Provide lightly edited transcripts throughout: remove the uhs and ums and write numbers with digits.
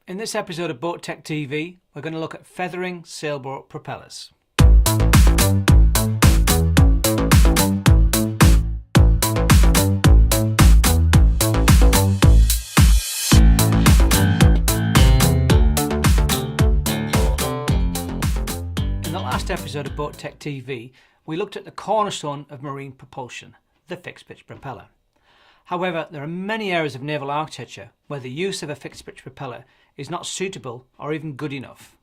In this episode of Boat Tech TV, we're going to look at feathering sailboat propellers. In the last episode of Boat Tech TV, we looked at the cornerstone of marine propulsion, the fixed pitch propeller. However, there are many areas of naval architecture where the use of a fixed pitch propeller is not suitable or even good enough.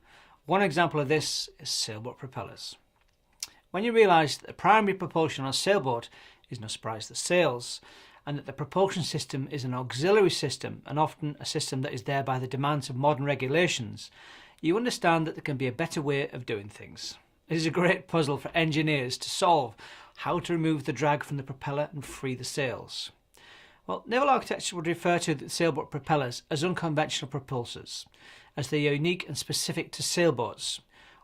One example of this is sailboat propellers. When you realise that the primary propulsion on a sailboat is no surprise the sails, and that the propulsion system is an auxiliary system and often a system that is there by the demands of modern regulations, you understand that there can be a better way of doing things. It is a great puzzle for engineers to solve how to remove the drag from the propeller and free the sails. Well, naval architecture would refer to the sailboat propellers as unconventional propulsors, as they are unique and specific to sailboats.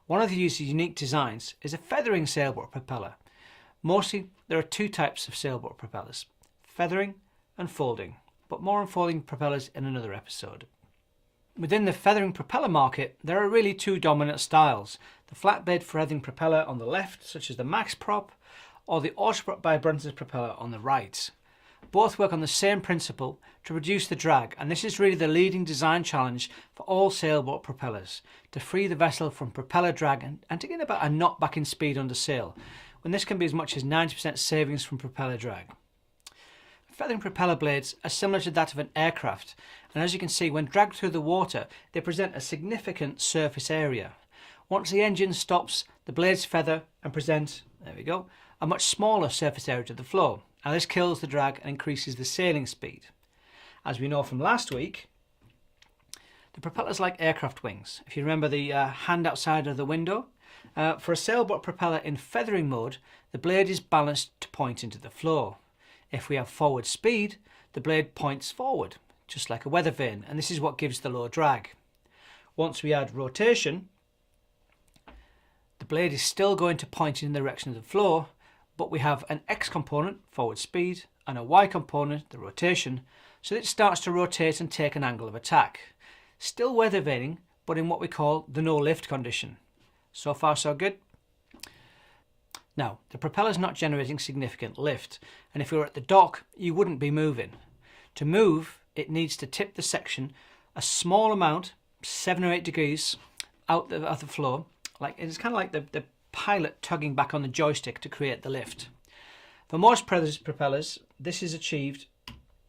One of these unique designs is a feathering sailboat propeller. Mostly, there are two types of sailboat propellers, feathering and folding, but more on folding propellers in another episode. Within the feathering propeller market, there are really two dominant styles, the flatbed feathering propeller on the left, such as the Max Prop, or the Autoprop by Brunson's propeller on the right. Both work on the same principle to reduce the drag, and this is really the leading design challenge for all sailboat propellers, to free the vessel from propeller drag and to get about a knot back in speed under sail, when this can be as much as 90% savings from propeller drag. Feathering propeller blades are similar to that of an aircraft, and as you can see, when dragged through the water, they present a significant surface area. Once the engine stops, the blades feather and present, there we go, a much smaller surface area to the flow. And this kills the drag and increases the sailing speed. As we know from last week, the propellers like aircraft wings. If you remember the hand outside of the window, for a sailboat propeller in feathering mode, the blade is balanced to point into the flow. If we have forward speed, the blade points forward, just like a weather vane, and this is what gives the low drag. Once we add rotation, the blade is still going to point in the direction of the flow, but we have an X component, forward speed, and a Y component, the rotation, so that it starts to rotate and take an angle of attack. Still weather vaning, but in what we call the no lift condition. So far so good. Now, the propeller is not generating significant lift, and if we were at the dock, you wouldn't be moving. To move, it needs to tip the section a small amount, 7 or 8 degrees, out of the flow. It's kind of like the pilot tugging back on the joystick to create the lift. For most propellers, this is achieved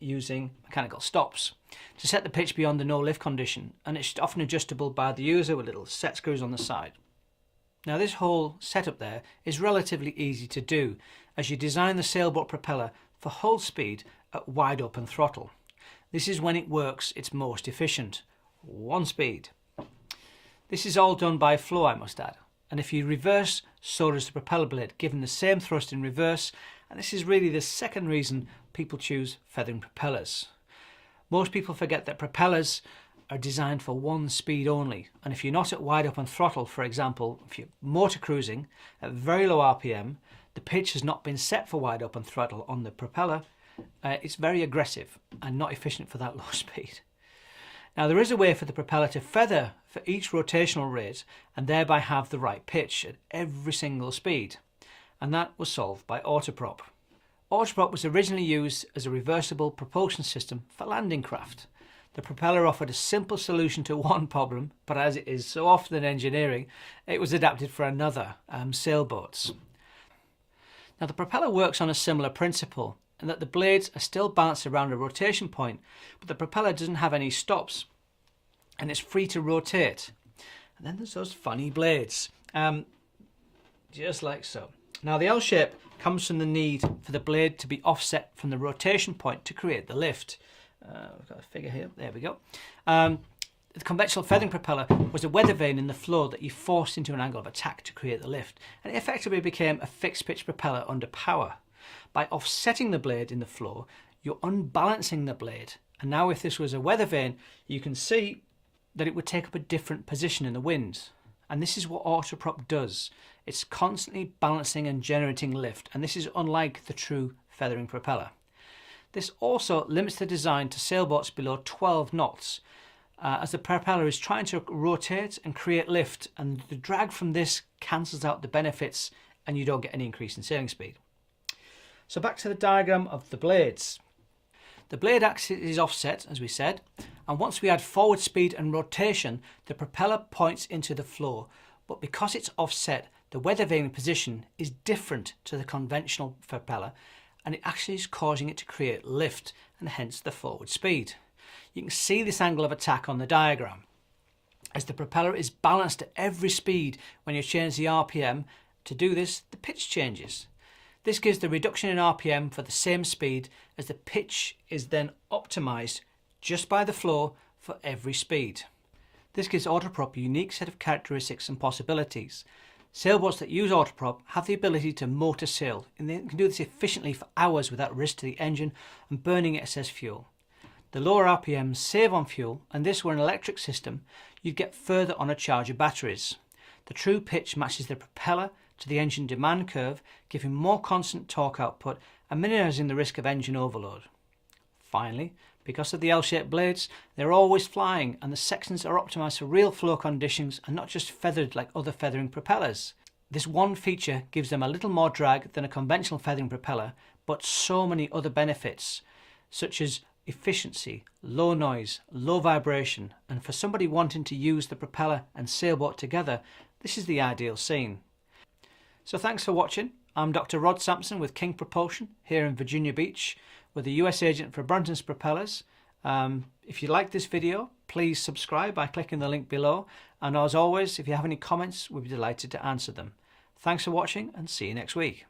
using mechanical stops to set the pitch beyond the no lift condition, and it's often adjustable by the user with little set screws on the side. Now, this whole setup there is relatively easy to do, as you design the sailboat propeller for hull speed at wide open throttle. This is when it works its most efficient, 1 speed. This is all done by flow, I must add. And if you reverse, so does the propeller blade, giving the same thrust in reverse, and this is really the second reason people choose feathering propellers. Most people forget that propellers are designed for 1 speed only, and if you're not at wide open throttle, for example, if you're motor cruising at very low RPM, the pitch has not been set for wide open throttle on the propeller, it's very aggressive and not efficient for that low speed. Now, there is a way for the propeller to feather for each rotational rate and thereby have the right pitch at every single speed, and that was solved by Autoprop. Autoprop was originally used as a reversible propulsion system for landing craft. The propeller offered a simple solution to one problem, but as it is so often in engineering, it was adapted for another, sailboats. Now, the propeller works on a similar principle, and that the blades are still balanced around a rotation point, but the propeller doesn't have any stops and it's free to rotate. And then there's those funny blades, just like so. Now, the L shape comes from the need for the blade to be offset from the rotation point to create the lift. We've got a figure here, there we go. The conventional feathering propeller was a weather vane in the flow that you forced into an angle of attack to create the lift, and it effectively became a fixed pitch propeller under power. By offsetting the blade in the flow, you're unbalancing the blade. And now if this was a weather vane, you can see that it would take up a different position in the wind. And this is what Autoprop does. It's constantly balancing and generating lift, and this is unlike the true feathering propeller. This also limits the design to sailboats below 12 knots, as the propeller is trying to rotate and create lift, and the drag from this cancels out the benefits and you don't get any increase in sailing speed. So back to the diagram of the blades. The blade axis is offset, as we said, and once we add forward speed and rotation, the propeller points into the floor. But because it's offset, the weather vane position is different to the conventional propeller, and it actually is causing it to create lift and hence the forward speed. You can see this angle of attack on the diagram. As the propeller is balanced at every speed when you change the RPM, to do this, the pitch changes. This gives the reduction in RPM for the same speed, as the pitch is then optimized just by the floor for every speed. This gives Autoprop a unique set of characteristics and possibilities. Sailboats that use Autoprop have the ability to motor sail, and they can do this efficiently for hours without risk to the engine and burning excess fuel. The lower RPMs save on fuel, and this were an electric system, you'd get further on a charge of batteries. The true pitch matches the propeller to the engine demand curve, giving more constant torque output and minimizing the risk of engine overload. Finally, because of the L-shaped blades, they're always flying, and the sections are optimized for real flow conditions and not just feathered like other feathering propellers. This one feature gives them a little more drag than a conventional feathering propeller, but so many other benefits, such as efficiency, low noise, low vibration, and for somebody wanting to use the propeller and sailboat together, this is the ideal scene. So thanks for watching. I'm Dr. Rod Sampson with King Propulsion here in Virginia Beach with the US agent for Brunton's Propellers. If you like this video, please subscribe by clicking the link below, and as always, if you have any comments, we'd be delighted to answer them. Thanks for watching and see you next week.